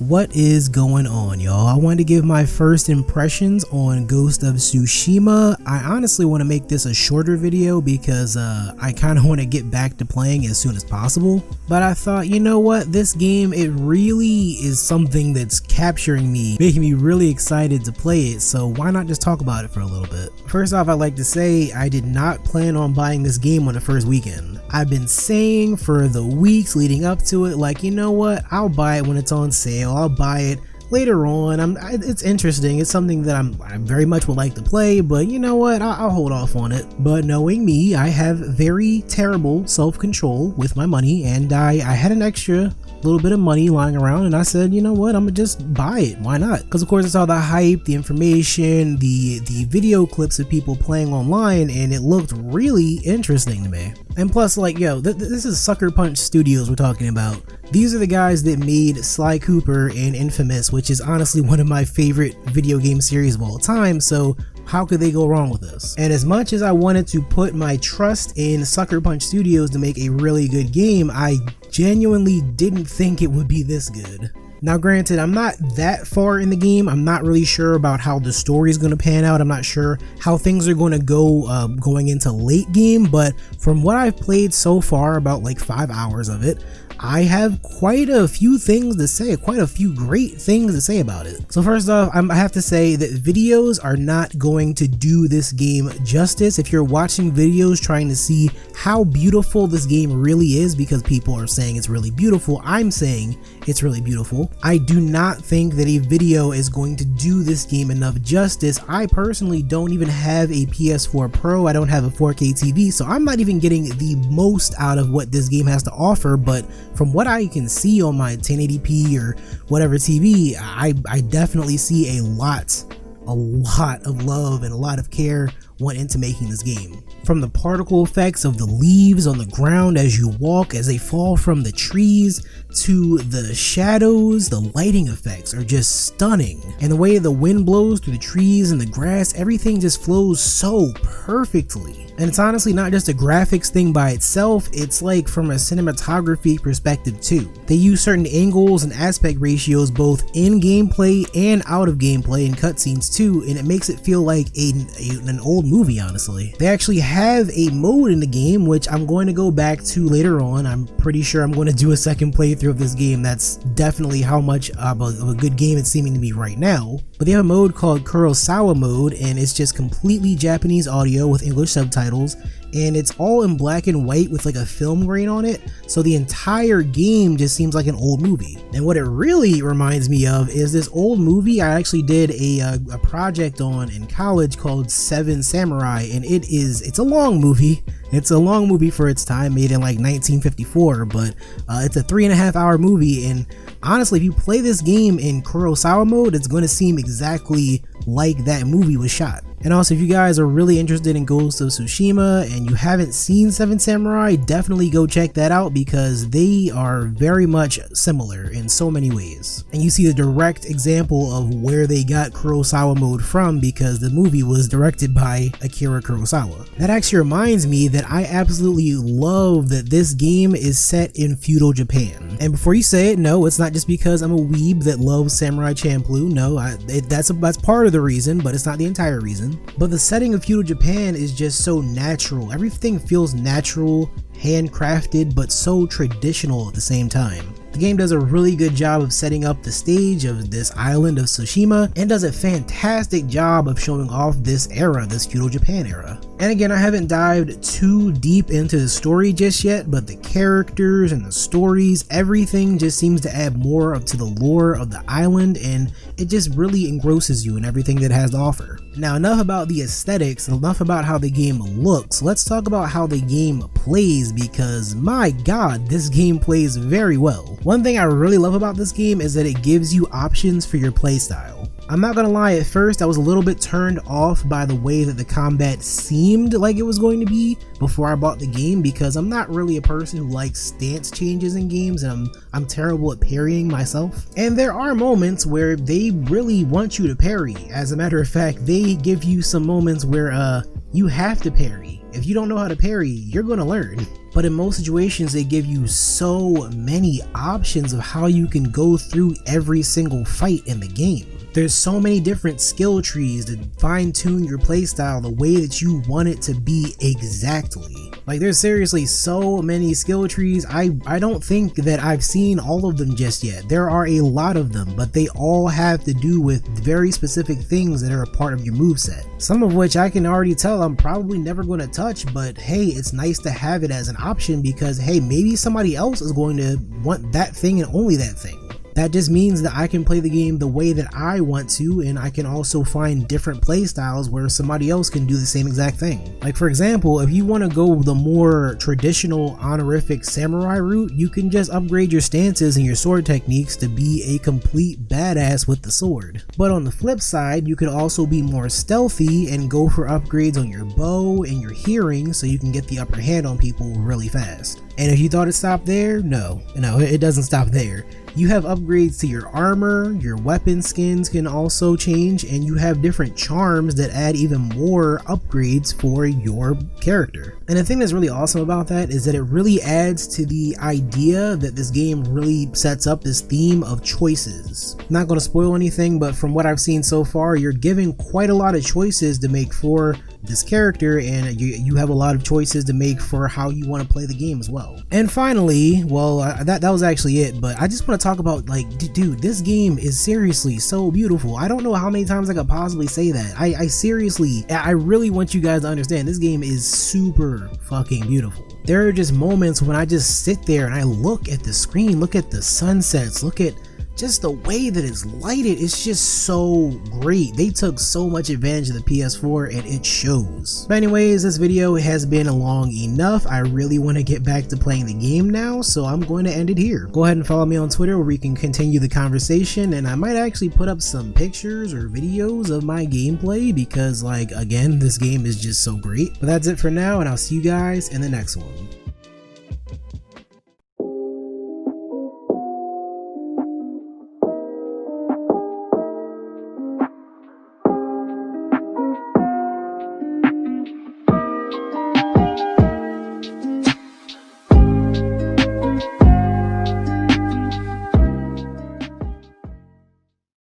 What is going on, y'all? I wanted to give my first impressions on Ghost of Tsushima. I honestly want to make this a shorter video because I kind of want to get back to playing as soon as possible. But I thought, you know what, this game, it really is something that's capturing me, making me really excited to play it, so why not just talk about it for a little bit. First off, I'd like to say I did not plan on buying this game on the first weekend. I've been saying for the weeks leading up to it, like, you know what, I'll buy it when it's on sale, I'll buy it later on. It's interesting, it's something that I very much would like to play, but you know what, I'll hold off on it. But knowing me, I have very terrible self-control with my money, and I had an extra little bit of money lying around, and I said, you know what, I'm gonna just buy it, why not? Because of course I saw the hype, the information, the video clips of people playing online, and it looked really interesting to me. And plus, like, yo, this is Sucker Punch Studios we're talking about. These are the guys that made Sly Cooper and Infamous, which is honestly one of my favorite video game series of all time, so how could they go wrong with this? And as much as I wanted to put my trust in Sucker Punch Studios to make a really good game, I genuinely didn't think it would be this good. Now granted, I'm not that far in the game, I'm not really sure about how the story is going to pan out, I'm not sure how things are going to go going into late game, but from what I've played so far, about like 5 hours of it, I have quite a few things to say, quite a few great things to say about it. So first off, I have to say that videos are not going to do this game justice. If you're watching videos trying to see how beautiful this game really is, because people are saying it's really beautiful, I'm saying it's really beautiful, I do not think that a video is going to do this game enough justice. I personally don't even have a PS4 Pro, I don't have a 4K TV, so I'm not even getting the most out of what this game has to offer, but from what I can see on my 1080p or whatever TV, I definitely see a lot of love and a lot of care went into making this game. From the particle effects of the leaves on the ground as you walk, as they fall from the trees, to the shadows, the lighting effects are just stunning. And the way the wind blows through the trees and the grass, everything just flows so perfectly. And it's honestly not just a graphics thing by itself, it's like from a cinematography perspective too. They use certain angles and aspect ratios both in gameplay and out of gameplay and cutscenes too, and it makes it feel like an old movie, honestly. They actually have a mode in the game, which I'm going to go back to later on. I'm pretty sure I'm going to do a second playthrough of this game. That's definitely how much of a good game it's seeming to be right now. But they have a mode called Kurosawa mode, and it's just completely Japanese audio with English subtitles, and it's all in black and white with like a film grain on it, so the entire game just seems like an old movie. And what it really reminds me of is this old movie I actually did a project on in college called Seven Samurai, and it's a long movie. It's a long movie for its time, made in like 1954, but it's a 3.5 hour movie, and honestly, if you play this game in Kurosawa mode, it's going to seem exactly like that movie was shot. And also, if you guys are really interested in Ghost of Tsushima and you haven't seen Seven Samurai, definitely go check that out because they are very much similar in so many ways. And you see the direct example of where they got Kurosawa mode from because the movie was directed by Akira Kurosawa. That actually reminds me that I absolutely love that this game is set in feudal Japan. And before you say it, no, it's not just because I'm a weeb that loves Samurai Champloo. No, that's part of the reason, but it's not the entire reason. But the setting of feudal Japan is just so natural. Everything feels natural, handcrafted, but so traditional at the same time. The game does a really good job of setting up the stage of this island of Tsushima and does a fantastic job of showing off this era, this feudal Japan era. And again, I haven't dived too deep into the story just yet, but the characters and the stories, everything just seems to add more up to the lore of the island, and it just really engrosses you in everything that it has to offer. Now, enough about the aesthetics, enough about how the game looks, let's talk about how the game plays, because my god, this game plays very well. One thing I really love about this game is that it gives you options for your playstyle. I'm not gonna lie, at first I was a little bit turned off by the way that the combat seemed like it was going to be before I bought the game, because I'm not really a person who likes stance changes in games, and I'm terrible at parrying myself. And there are moments where they really want you to parry. As a matter of fact, they give you some moments where you have to parry. If you don't know how to parry, you're gonna learn. but in most situations they give you so many options of how you can go through every single fight in the game. There's so many different skill trees to fine-tune your playstyle the way that you want it to be exactly. Like, there's seriously so many skill trees. I don't think that I've seen all of them just yet. There are a lot of them, but they all have to do with very specific things that are a part of your moveset. Some of which I can already tell I'm probably never going to touch, but hey, it's nice to have it as an option because hey, maybe somebody else is going to want that thing and only that thing. That just means that I can play the game the way that I want to, and I can also find different playstyles where somebody else can do the same exact thing. Like, for example, if you want to go the more traditional honorific samurai route, you can just upgrade your stances and your sword techniques to be a complete badass with the sword. But on the flip side, you could also be more stealthy and go for upgrades on your bow and your hearing so you can get the upper hand on people really fast. And if you thought it stopped there, no, it doesn't stop there. You have upgrades to your armor, your weapon skins can also change, and you have different charms that add even more upgrades for your character. And the thing that's really awesome about that is that it really adds to the idea that this game really sets up this theme of choices. I'm not going to spoil anything, but from what I've seen so far, you're given quite a lot of choices to make for this character, and you have a lot of choices to make for how you want to play the game as well. And finally, well, that was actually it, but I just want to talk about, like, dude, this game is seriously so beautiful. I don't know how many times I could possibly say that. I really want you guys to understand this game is super fucking beautiful. There are just moments when I just sit there and I look at the screen, look at the sunsets, look at just the way that it's lighted. It's just so great. They took so much advantage of the PS4 and it shows. But anyways, this video has been long enough. I really want to get back to playing the game now, so I'm going to end it here. Go ahead and follow me on Twitter where we can continue the conversation, and I might actually put up some pictures or videos of my gameplay because, like, again, this game is just so great. But that's it for now, and I'll see you guys in the next one.